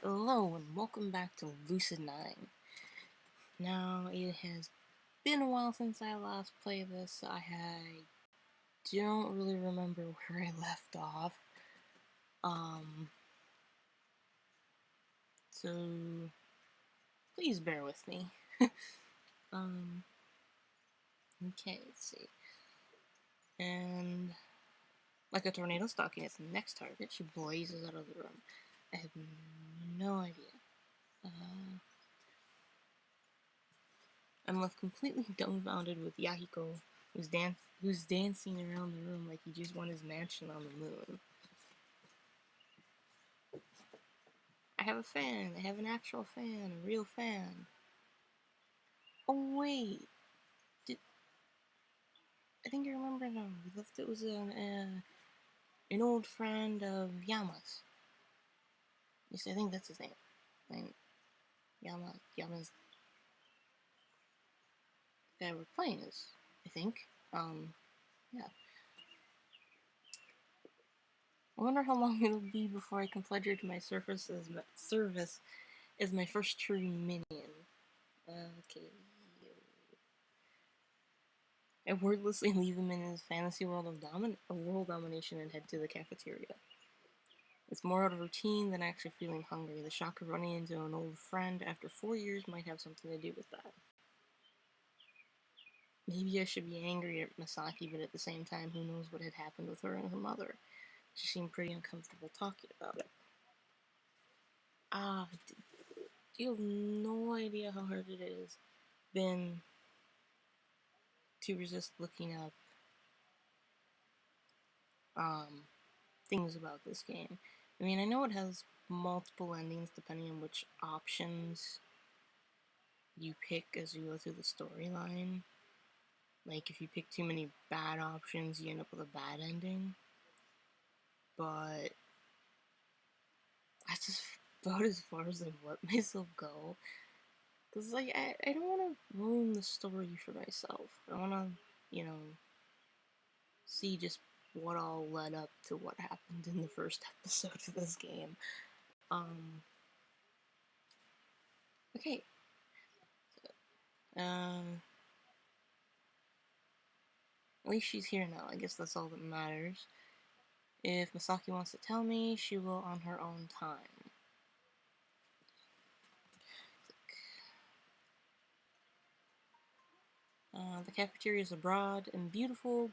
Hello and welcome back to Lucid9. Now, it has been a while since I last played this. I don't really remember where I left off. So please bear with me. Okay, let's see. And like a tornado stalking its next target, she blazes out of the room. I have no idea. I'm left completely dumbfounded with Yahiko, who's dancing around the room like he just won his mansion on the moon. I have a fan. I have an actual fan, a real fan. Oh wait, I think I remember now. It was an old friend of Yama's. Yes, I think that's his name. And Yama's the guy we're playing is, I think. Yeah. I wonder how long it'll be before I can pledge her to my service as my first true minion. Okay. I wordlessly leave him in his fantasy world of world domination and head to the cafeteria. It's more out of routine than actually feeling hungry. The shock of running into an old friend after 4 years might have something to do with that. Maybe I should be angry at Masaki, but at the same time, who knows what had happened with her and her mother. She seemed pretty uncomfortable talking about it. You have no idea how hard it has been to resist looking up things about this game. I mean, I know it has multiple endings depending on which options you pick as you go through the storyline. Like, if you pick too many bad options, you end up with a bad ending. But that's just about as far as I've let myself go. Because, like, I don't want to ruin the story for myself. I want to, see just what all led up to what happened in the first episode of this game. Okay. At least she's here now. I guess that's all that matters. If Masaki wants to tell me, she will on her own time. The cafeteria is broad and beautiful.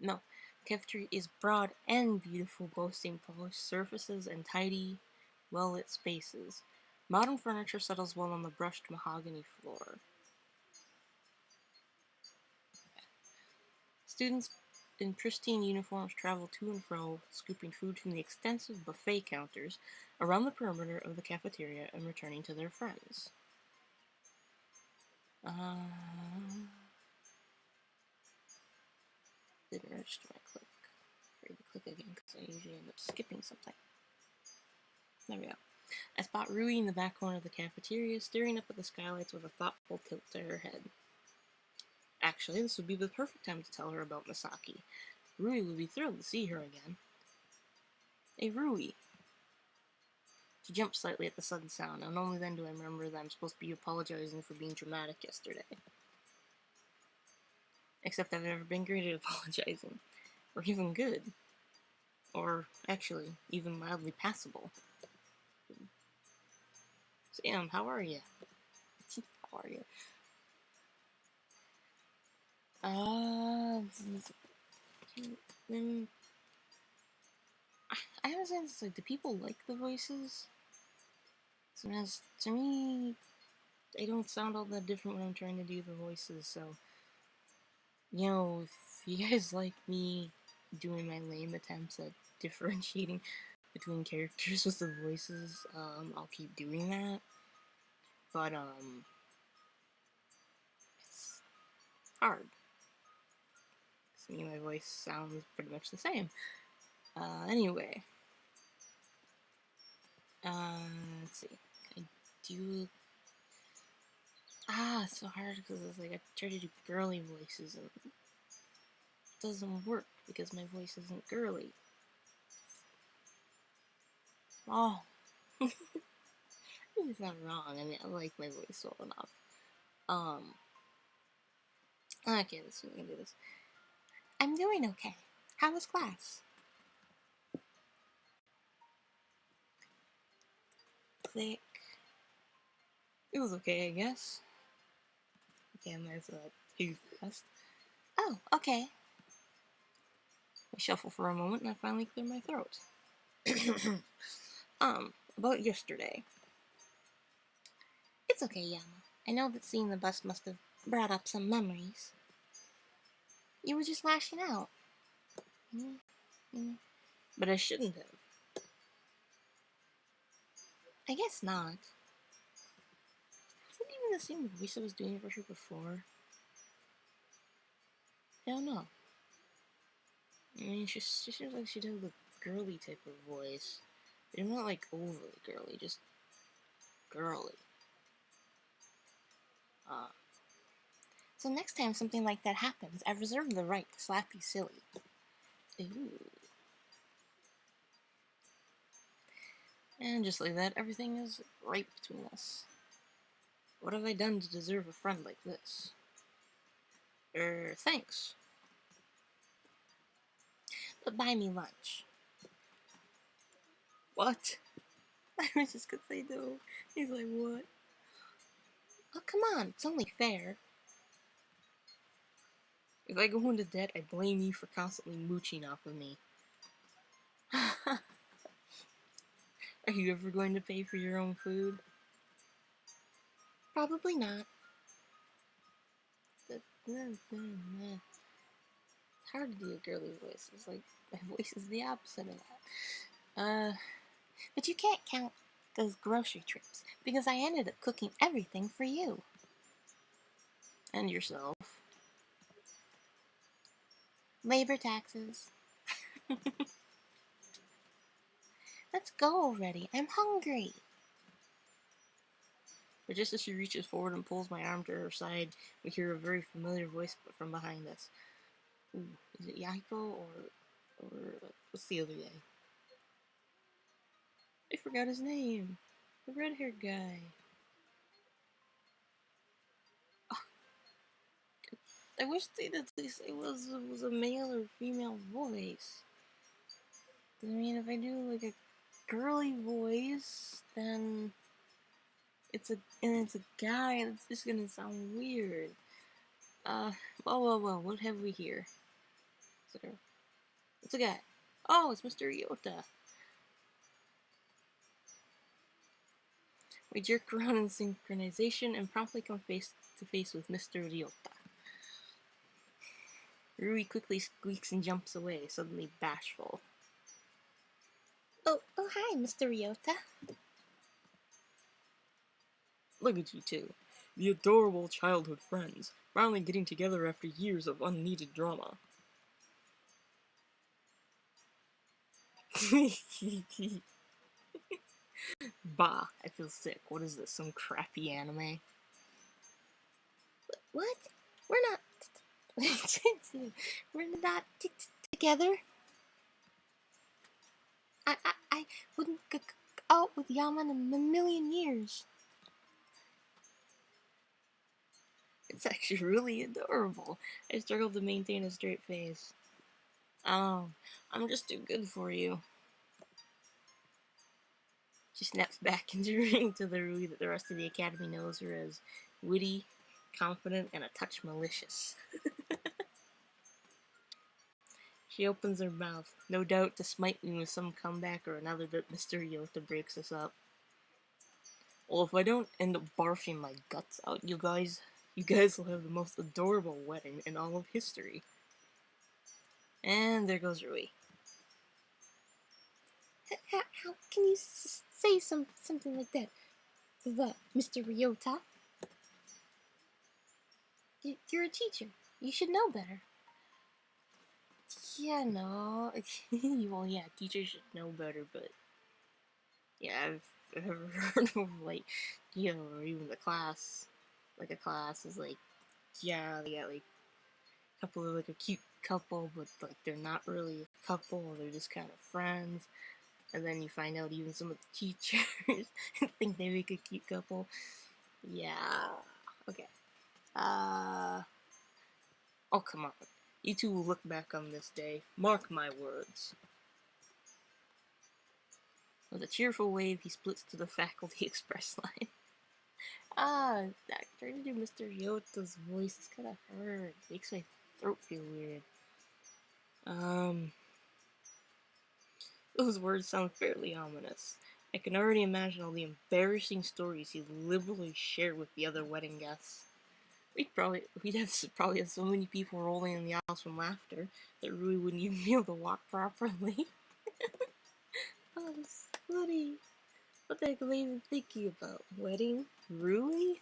No, the cafeteria is broad and beautiful, boasting polished surfaces and tidy, well-lit spaces. Modern furniture settles well on the brushed mahogany floor. Students in pristine uniforms travel to and fro, scooping food from the extensive buffet counters around the perimeter of the cafeteria and returning to their friends. Didn't register my click. Afraid to click again because I usually end up skipping something. There we go. I spot Rui in the back corner of the cafeteria, staring up at the skylights with a thoughtful tilt to her head. Actually, this would be the perfect time to tell her about Masaki. Rui would be thrilled to see her again. Hey, Rui! She jumped slightly at the sudden sound, and only then do I remember that I'm supposed to be apologizing for being dramatic yesterday. Except I've never been great at apologizing. Or even good. Or, actually, even mildly passable. Sam, how are you? How are you? I have a sense, like, do people like the voices? Sometimes, to me, they don't sound all that different when I'm trying to do the voices, so, if you guys like me doing my lame attempts at differentiating between characters with the voices, I'll keep doing that. But, it's hard. To me, my voice sounds pretty much the same. Anyway. Let's see. I do... it's so hard because it's like I try to do girly voices and it doesn't work because my voice isn't girly. Oh. It's not wrong. I mean, I like my voice well enough. Okay, we can do this. I'm doing okay. How was class? Click. It was okay, I guess. Okay, I'm nice too fast. Oh, okay. I shuffle for a moment and I finally clear my throat. About yesterday. It's okay, Yama. I know that seeing the bus must have brought up some memories. You were just lashing out. But I shouldn't have. I guess not. Is it even the same voice I was doing for her before? I don't know. I mean, she seems like she'd have the girly type of voice. But not like overly girly, just girly. So next time something like that happens, I reserve the right to slap you silly. Ooh. And just like that, everything is right between us. What have I done to deserve a friend like this? Thanks. But buy me lunch. What? I was just gonna say no. He's like, what? Oh, come on, it's only fair. If I go into debt, I blame you for constantly mooching off of me. Are you ever going to pay for your own food? Probably not. It's hard to do a girly voice. It's like, my voice is the opposite of that. But you can't count those grocery trips, because I ended up cooking everything for you. And yourself. Labor taxes. Let's go already. I'm hungry. But just as she reaches forward and pulls my arm to her side, we hear a very familiar voice from behind us. Ooh, is it Yahiko or what's the other guy? I forgot his name. The red-haired guy. Oh, I wish they'd at least say it was a male or female voice. I mean, if I do like a girly voice, then it's a guy, and it's just gonna sound weird. Well, what have we here? It's a guy. Oh, it's Mr. Ryota. We jerk around in synchronization and promptly come face to face with Mr. Ryota. Rui quickly squeaks and jumps away, suddenly bashful. Oh, hi, Mr. Ryota. Look at you two. The adorable childhood friends, finally getting together after years of unneeded drama. Bah, I feel sick. What is this, some crappy anime? What? We're not... We're not together? I wouldn't go out with Yama in a million years. It's actually really adorable. I struggle to maintain a straight face. Oh, I'm just too good for you. She snaps back into the Rui that the rest of the academy knows her as witty, confident, and a touch malicious. She opens her mouth, no doubt to smite me with some comeback or another that Mr. Ryota breaks us up. Well, if I don't end up barfing my guts out, you guys will have the most adorable wedding in all of history. And there goes Rui. How can you say something like that? Mr. Ryota? You're a teacher. You should know better. Yeah, no. Well, yeah, teachers should know better, but... Yeah, I've never heard of, like, you know, or even the class. Like, a class is like, yeah, they got, like, a couple of, like, a cute couple, but, like, they're not really a couple, they're just kind of friends. And then you find out even some of the teachers think they make a cute couple. Yeah. Okay. Oh, come on. You two will look back on this day. Mark my words. With a cheerful wave, he splits to the faculty express line. Trying to do Mr. Yota's voice is kind of hard. It makes my throat feel weird. Those words sound fairly ominous. I can already imagine all the embarrassing stories he'd liberally share with the other wedding guests. We'd probably have so many people rolling in the aisles from laughter that Rui wouldn't even be able to walk properly. Oh, that's funny. What the heck am I even thinking about? Wedding? Rui?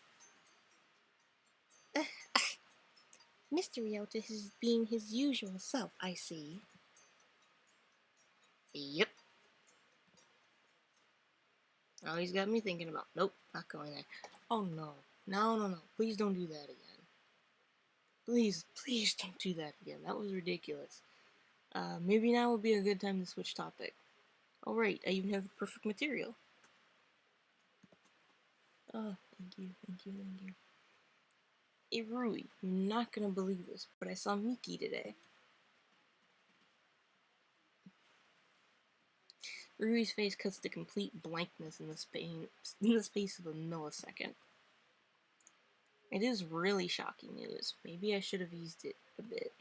Mr. Ryota is being his usual self, I see. Yep. Oh, he's got me thinking about, nope, not going there. Oh no. No. Please don't do that again. Please don't do that again. That was ridiculous. Maybe now would be a good time to switch topic. Oh right, I even have the perfect material. Oh, thank you. Hey Rui, you're not gonna believe this, but I saw Miki today. Rui's face cuts to complete blankness in the space of a millisecond. It is really shocking news. Maybe I should have eased it a bit.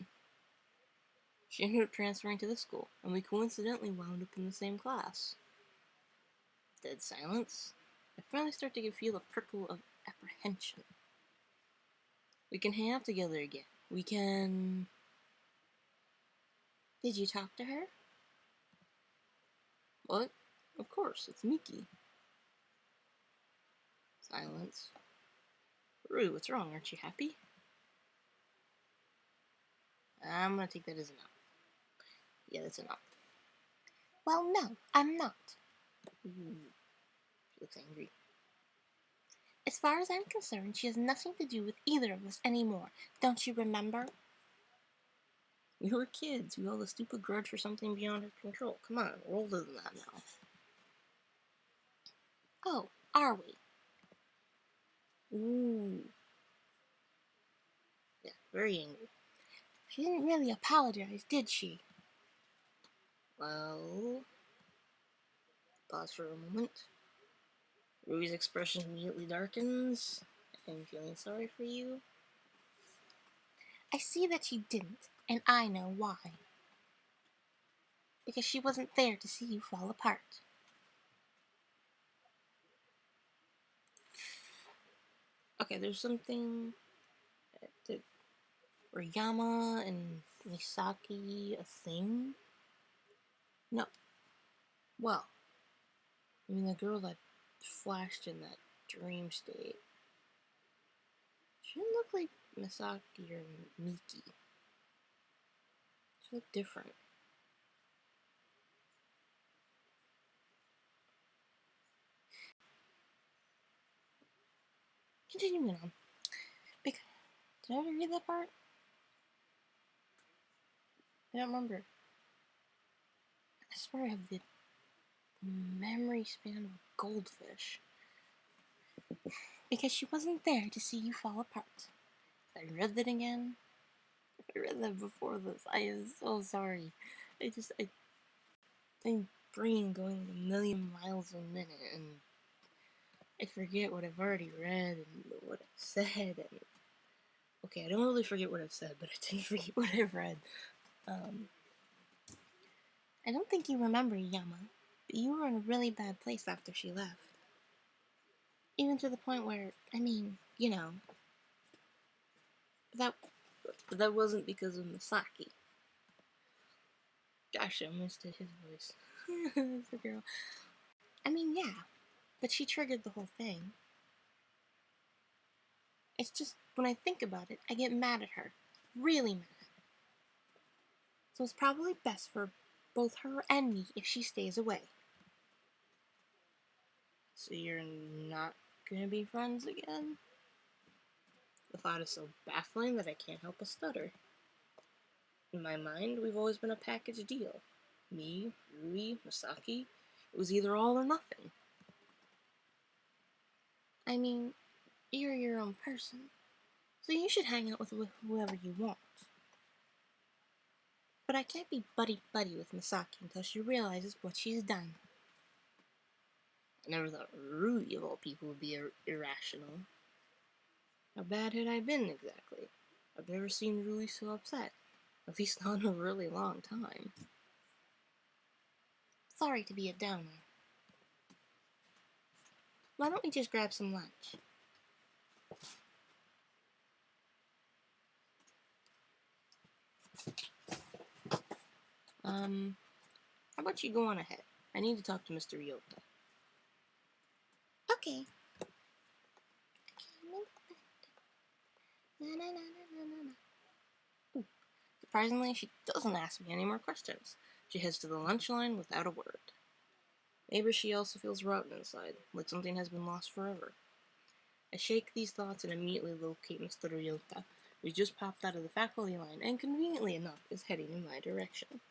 She ended up transferring to this school, and we coincidentally wound up in the same class. Dead silence. I finally start to feel a prickle of apprehension. We can hang out together again. We can... Did you talk to her? What? Of course, it's Miki. Silence. Rui, what's wrong? Aren't you happy? I'm gonna take that as a no. Yeah, that's a no. Well, no, I'm not. Ooh, she looks angry. As far as I'm concerned, she has nothing to do with either of us anymore. Don't you remember? We were kids. We held a stupid grudge for something beyond our control. Come on, we're older than that now. Oh, are we? Ooh. Yeah, very angry. She didn't really apologize, did she? Well... Pause for a moment. Rui's expression immediately darkens. I'm feeling sorry for you. I see that she didn't, and I know why. Because she wasn't there to see you fall apart. Okay, there's something... Were Yama and Misaki a thing? No. Well, I mean, the girl that flashed in that dream state. She didn't look like Misaki or Miki. She looked different. Continuing on. Did I ever read that part? I don't remember. I swear I have the memory span of a goldfish. Because she wasn't there to see you fall apart. If I read that again, if I read that before this, I am so sorry. My brain going like a million miles a minute, and I forget what I've already read and what I've said. And okay, I don't really forget what I've said, but I didn't forget what I've read. I don't think you remember Yama, but you were in a really bad place after she left. Even to the point where, I mean, you know. But that wasn't because of Misaki. Gosh, I missed his voice. The girl. I mean, yeah, but she triggered the whole thing. It's just, when I think about it, I get mad at her. Really mad. So it's probably best for both her and me if she stays away. So you're not gonna be friends again? The thought is so baffling that I can't help but stutter. In my mind, we've always been a package deal. Me, Rui, Misaki, It was either all or nothing. I mean, you're your own person, so you should hang out with whoever you want. But I can't be buddy-buddy with Misaki until she realizes what she's done. I never thought Rui, of all people, would be irrational. How bad had I been, exactly? I've never seen Rui so upset. At least not in a really long time. Sorry to be a downer. Why don't we just grab some lunch? How about you go on ahead? I need to talk to Mr. Ryota. Okay. Surprisingly, she doesn't ask me any more questions. She heads to the lunch line without a word. Maybe she also feels rotten inside, like something has been lost forever. I shake these thoughts and immediately locate Mr. Ryota, who just popped out of the faculty line and, conveniently enough, is heading in my direction.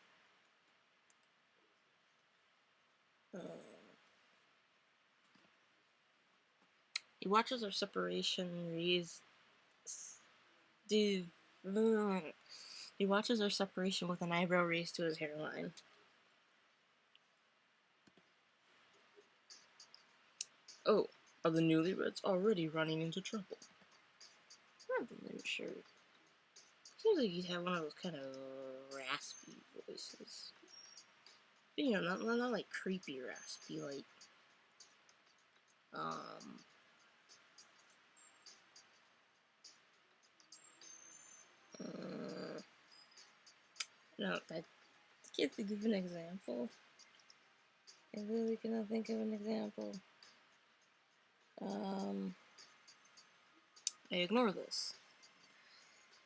He watches our separation He watches our separation with an eyebrow raised to his hairline. Oh, are the newlyweds already running into trouble? I'm not really sure. Seems like he'd have one of those kind of raspy voices. But, you know, not like creepy raspy, like, no, I can't think of an example. I really cannot think of an example. I ignore this.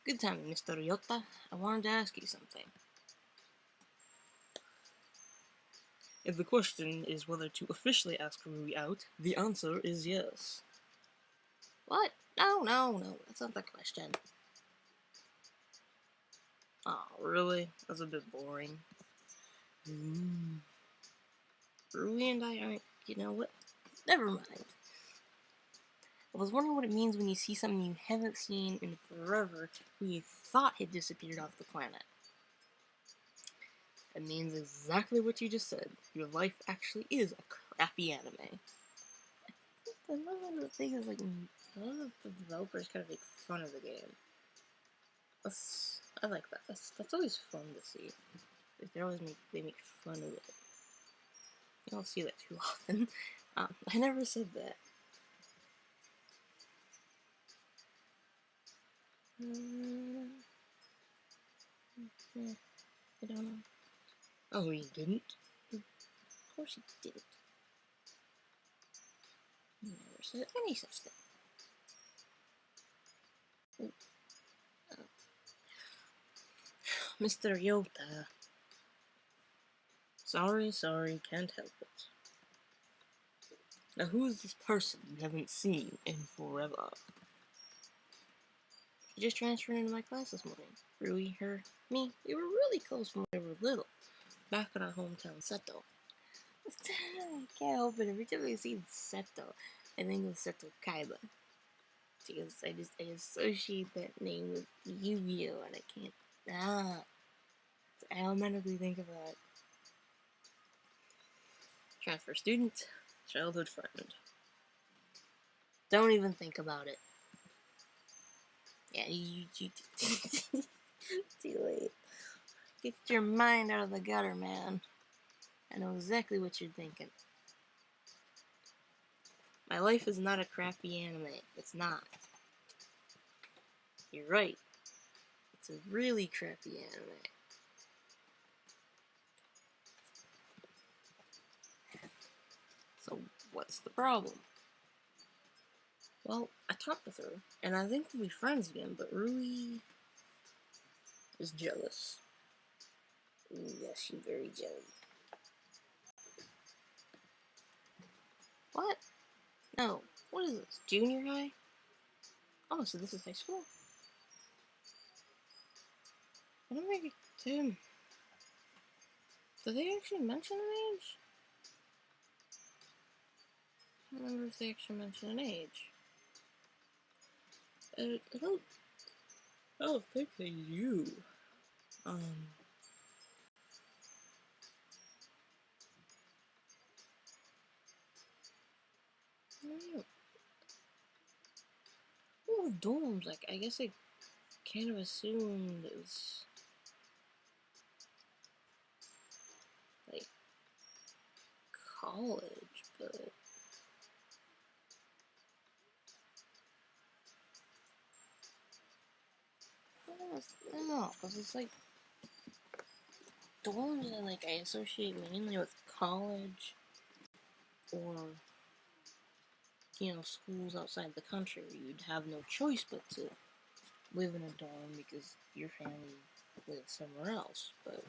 Good timing, Mr. Ryota. I wanted to ask you something. If the question is whether to officially ask Rui out, the answer is yes. What? No, that's not the question. Oh, really? That's a bit boring. Rui and I aren't, you know what? Never mind. I was wondering what it means when you see something you haven't seen in forever who you thought had disappeared off the planet. It means exactly what you just said. Your life actually is a crappy anime. Another thing is, like, a lot of the developers kind of make fun of the game. I like that. That's always fun to see. They make fun of it. You don't see that too often. I never said that. I don't know. Oh, he didn't? Of course he didn't. He never said any such thing. Mr. Ryota. Sorry, can't help it. Now, who is this person you haven't seen in forever? She just transferred into my class this morning. Rui, her, me, we were really close when we were little, back in our hometown, Seto. I can't help it, every time I see Seto, I think of Seto Kaiba. Because I associate that name with Yu-Gi-Oh! And I can't, I automatically think of that. Transfer student, childhood friend. Don't even think about it. Yeah, you too late. Get your mind out of the gutter, man. I know exactly what you're thinking. My life is not a crappy anime. It's not. You're right. It's a really crappy anime. So, what's the problem? Well, I talked with her, and I think we'll be friends again, but Rui is jealous. Yes, she's very jelly. What? No. What is this? Junior high? Oh, so this is high school? I don't think Did they actually mention an age? I wonder if they actually mention an age. I don't think they do. I don't know. Well, dorms, like, I guess I kind of assumed it was, like, college, but I don't know, because it's like, dorms that, like, I associate mainly with college, or, you know, schools outside the country where you'd have no choice but to live in a dorm because your family lives somewhere else, but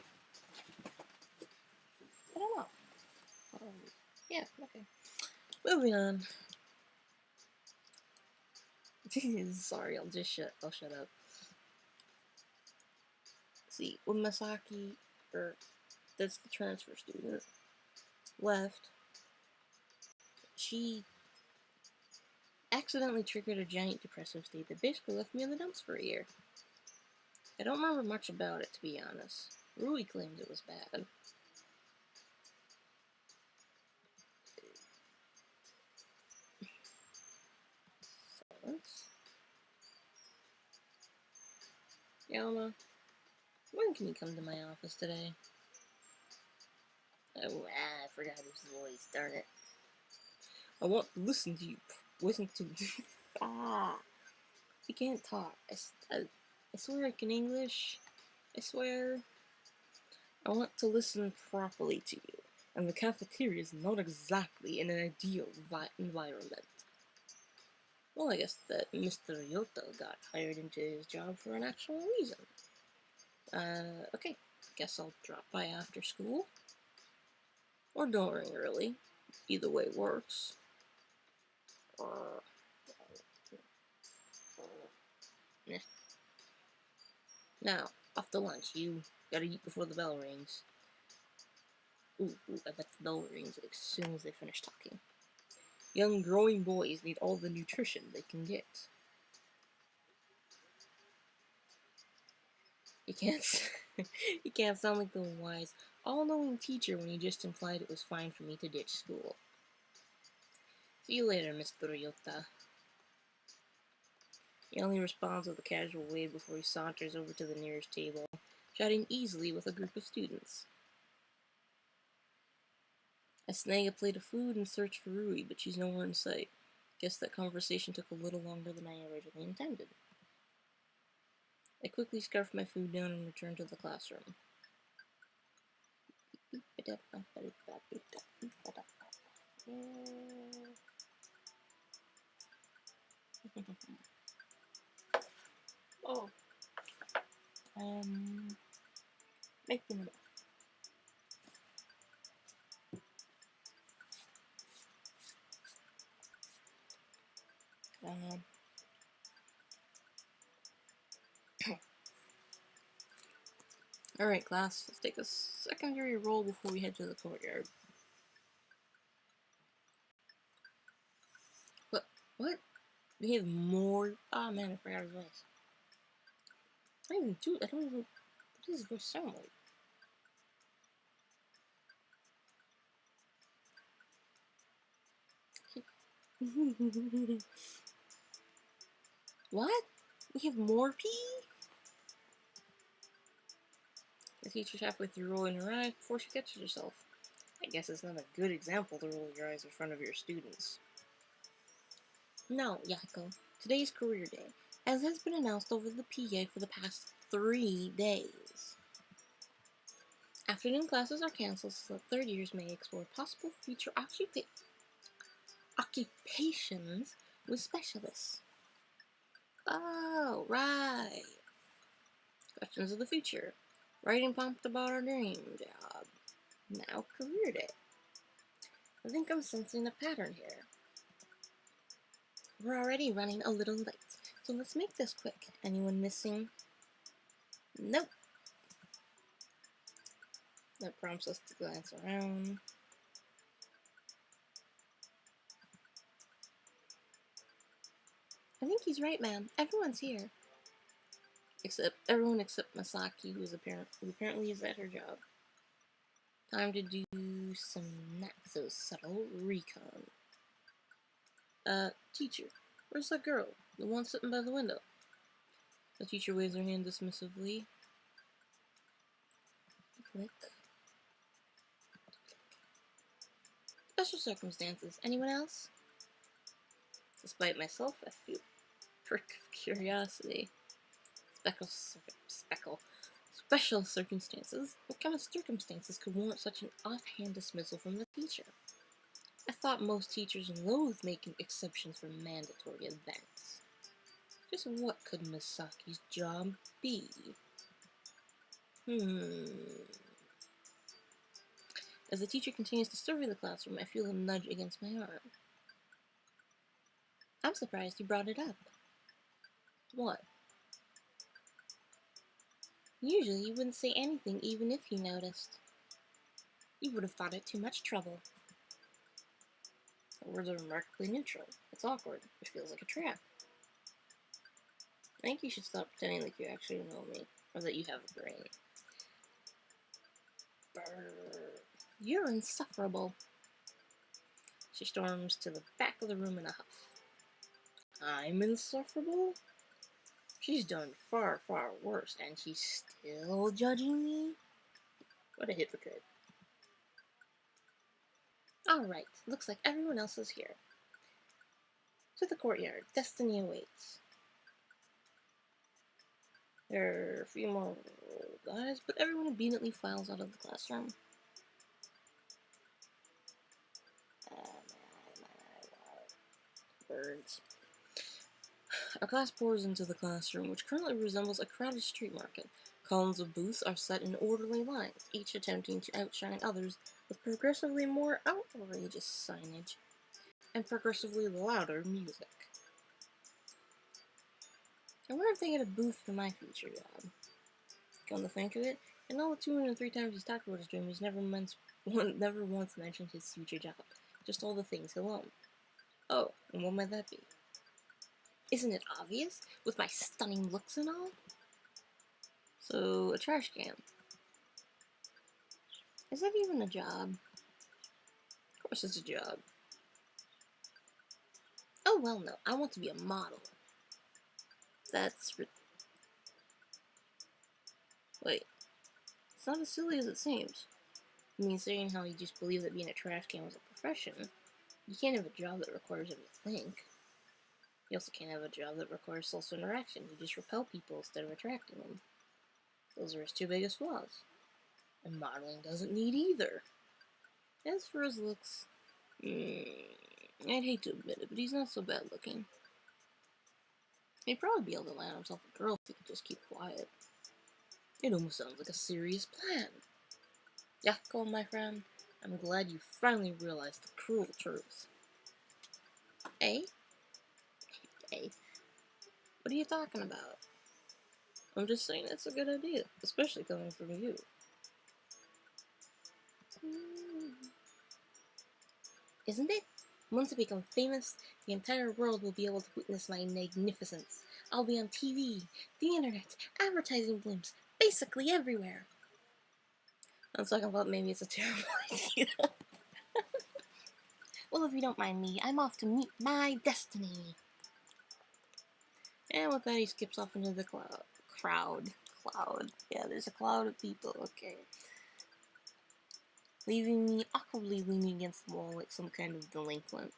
I don't know. Yeah, okay. Moving on. Sorry, I'll shut up. See, when Masaki, or that's the transfer student, left, she accidentally triggered a giant depressive state that basically left me in the dumps for a year. I don't remember much about it, to be honest. Rui claims it was bad. Silence. Yalma, when can you come to my office today? Oh, I forgot his voice, darn it. I want to listen to you. Listen to... ah! You can't talk. I swear I can English. I swear. I want to listen properly to you. And the cafeteria is not exactly in an ideal environment. Well, I guess that Mr. Yota got hired into his job for an actual reason. Okay. Guess I'll drop by after school. Or during, really. Either way works. Nah. Now, off to lunch. You gotta eat before the bell rings. Ooh, I bet the bell rings as soon as they finish talking. Young growing boys need all the nutrition they can get. You can't you can't sound like the wise, all-knowing teacher when you just implied it was fine for me to ditch school. See you later, Mr. Ryota. He only responds with a casual wave before he saunters over to the nearest table, chatting easily with a group of students. I snag a plate of food and search for Rui, but she's nowhere in sight. Guess that conversation took a little longer than I originally intended. I quickly scarf my food down and return to the classroom. Oh, making it. Alright, class, let's take a secondary roll before we head to the courtyard. What? We have more. Ah, man, I forgot his voice. I don't even what does his voice sound like? What? We have more pee? The teacher's halfway through rolling her eyes before she catches herself. I guess it's not a good example to roll your eyes in front of your students. No, Yako. Today's career day, as has been announced over the PA for the past 3 days. Afternoon classes are cancelled so that third years may explore possible future occupations with specialists. Oh, right. Questions of the future. Writing prompt about our dream job. Now career day. I think I'm sensing a pattern here. We're already running a little late, so let's make this quick. Anyone missing? Nope. That prompts us to glance around. I think he's right, ma'am. Everyone's here. Everyone except Masaki, who apparently is at her job. Time to do some not-so-subtle recon. Teacher, where's that girl? The one sitting by the window. The teacher waves her hand dismissively. Click. Special circumstances. Anyone else? Despite myself, I feel a prick of curiosity. Special circumstances? What kind of circumstances could warrant such an offhand dismissal from the teacher? I thought most teachers loathe making exceptions for mandatory events. Just what could Masaki's job be? As the teacher continues to survey the classroom, I feel a nudge against my arm. I'm surprised you brought it up. What? Usually you wouldn't say anything even if you noticed. You would have thought it too much trouble. The words are remarkably neutral. It's awkward. It feels like a trap. I think you should stop pretending like you actually know me, or that you have a brain. Brrr. You're insufferable. She storms to the back of the room in a huff. I'm insufferable? She's done far, far worse, and she's still judging me? What a hypocrite. Alright, looks like everyone else is here. To the courtyard, destiny awaits. There are a few more guys, but everyone obediently files out of the classroom. Birds. Our class pours into the classroom, which currently resembles a crowded street market. Columns of booths are set in orderly lines, each attempting to outshine others with progressively more outrageous signage and progressively louder music. I wonder if they get a booth for my future job. Come to think of it, in all the 203 times he's talked about his dream, he's never once mentioned his future job. Just all the things he'll own. Oh, and what might that be? Isn't it obvious, with my stunning looks and all? So, a trash can. Is that even a job? Of course it's a job. Oh, well, no. I want to be a model. That's... Wait. It's not as silly as it seems. I mean, saying how you just believe that being a trash can was a profession, you can't have a job that requires him to think. You also can't have a job that requires social interaction. You just repel people instead of attracting them. Those are his two biggest flaws. And modeling doesn't need either. As for his looks, I'd hate to admit it, but he's not so bad looking. He'd probably be able to land himself a girl if he could just keep quiet. It almost sounds like a serious plan. Yeah, go on, my friend. I'm glad you finally realized the cruel truth. Eh? Eh? What are you talking about? I'm just saying it's a good idea, especially coming from you. Isn't it? Once I become famous, the entire world will be able to witness my magnificence. I'll be on TV, the internet, advertising blimps, basically everywhere. I'm talking about maybe it's a terrible idea. Well, if you don't mind me, I'm off to meet my destiny. And with that, he skips off into the crowd. Yeah, there's a cloud of people, okay. Leaving me awkwardly leaning against the wall like some kind of delinquent.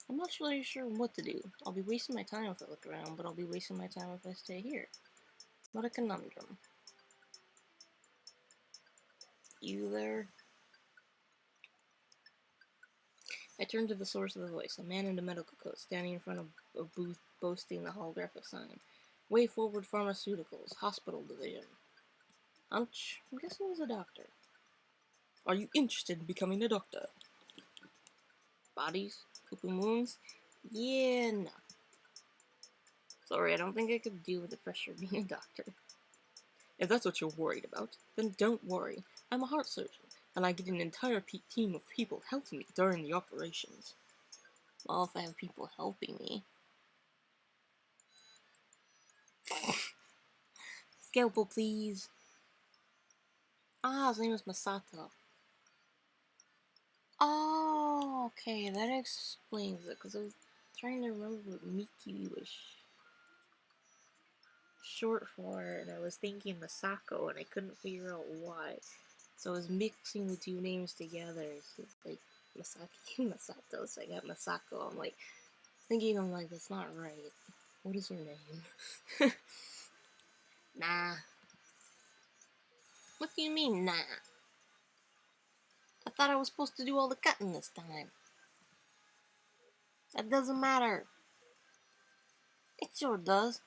I'm not really sure what to do. I'll be wasting my time if I look around, but I'll be wasting my time if I stay here. What a conundrum. You there? I turned to the source of the voice, a man in a medical coat, standing in front of a booth boasting the holographic sign. Way Forward Pharmaceuticals, Hospital Division. I'm guessing he's a doctor. Are you interested in becoming a doctor? Bodies? Open wounds? Yeah, no. Sorry, I don't think I could deal with the pressure of being a doctor. If that's what you're worried about, then don't worry. I'm a heart surgeon, and I get an entire team of people helping me during the operations. Well, if I have people helping me. Scalpel, please. Ah, his name is Masato. Oh, okay, that explains it, because I was trying to remember what Miki was short for, and I was thinking Masako, and I couldn't figure out why. So I was mixing the two names together. It's like Masaki and Masato, so I got Masako. I'm like, that's not right. What is her name? Nah. What do you mean, nah? I thought I was supposed to do all the cutting this time. That doesn't matter. It sure does.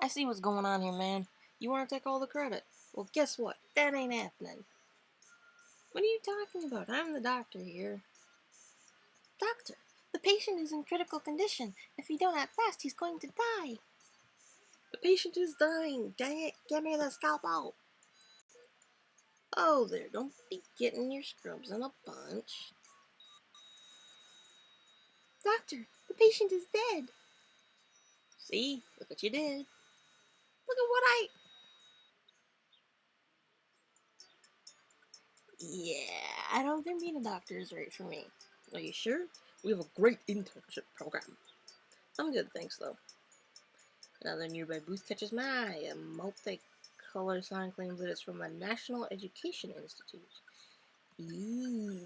I see what's going on here, man. You want to take all the credit. Well, guess what? That ain't happening. What are you talking about? I'm the doctor here. Doctor, the patient is in critical condition. If you don't act fast, he's going to die. The patient is dying. Dang it, give me the scalpel. Oh there, don't be getting your scrubs in a bunch. Doctor, the patient is dead. See? Look what you did. Look at what I... Yeah, I don't think being a doctor is right for me. Are you sure? We have a great internship program. I'm good, thanks, though. Another nearby booth catches my eye. A multicolor sign claims that it's from the National Education Institute. Ooh.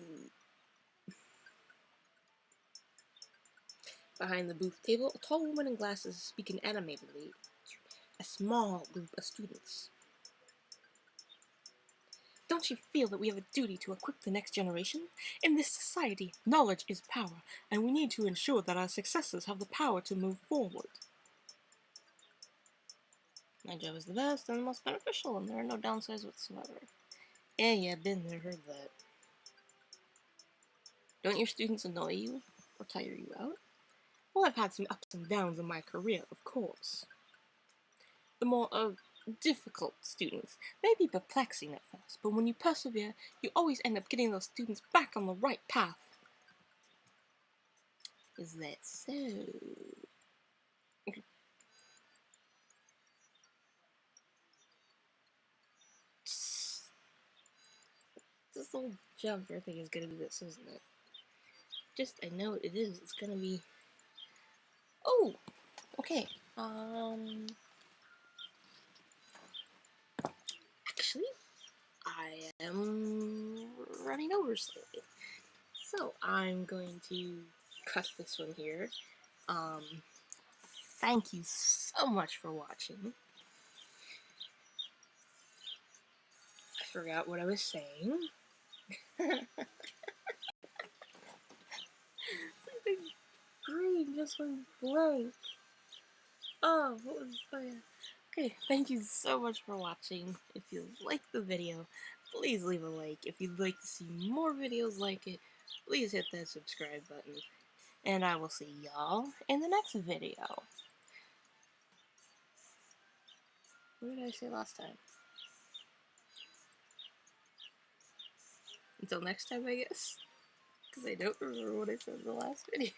Behind the booth table, a tall woman in glasses is speaking animatedly. A small group of students. Don't you feel that we have a duty to equip the next generation? In this society, knowledge is power, and we need to ensure that our successors have the power to move forward. My job is the best and the most beneficial, and there are no downsides whatsoever. Yeah, been there, heard that. Don't your students annoy you? Or tire you out? Well, I've had some ups and downs in my career, of course. The more, difficult students may be perplexing at first, but when you persevere, you always end up getting those students back on the right path. Is that so? This little job fair thing is gonna be this, isn't it? I know it is. It's gonna be... Oh! Okay. Actually, I am running over slightly. So, I'm going to cut this one here. Thank you so much for watching. I forgot what I was saying. The brain just went blank. Oh, what was I... Okay, thank you so much for watching. If you liked the video, please leave a like. If you'd like to see more videos like it, please hit that subscribe button. And I will see y'all in the next video. What did I say last time? Until next time, I guess. Because I don't remember what I said in the last video.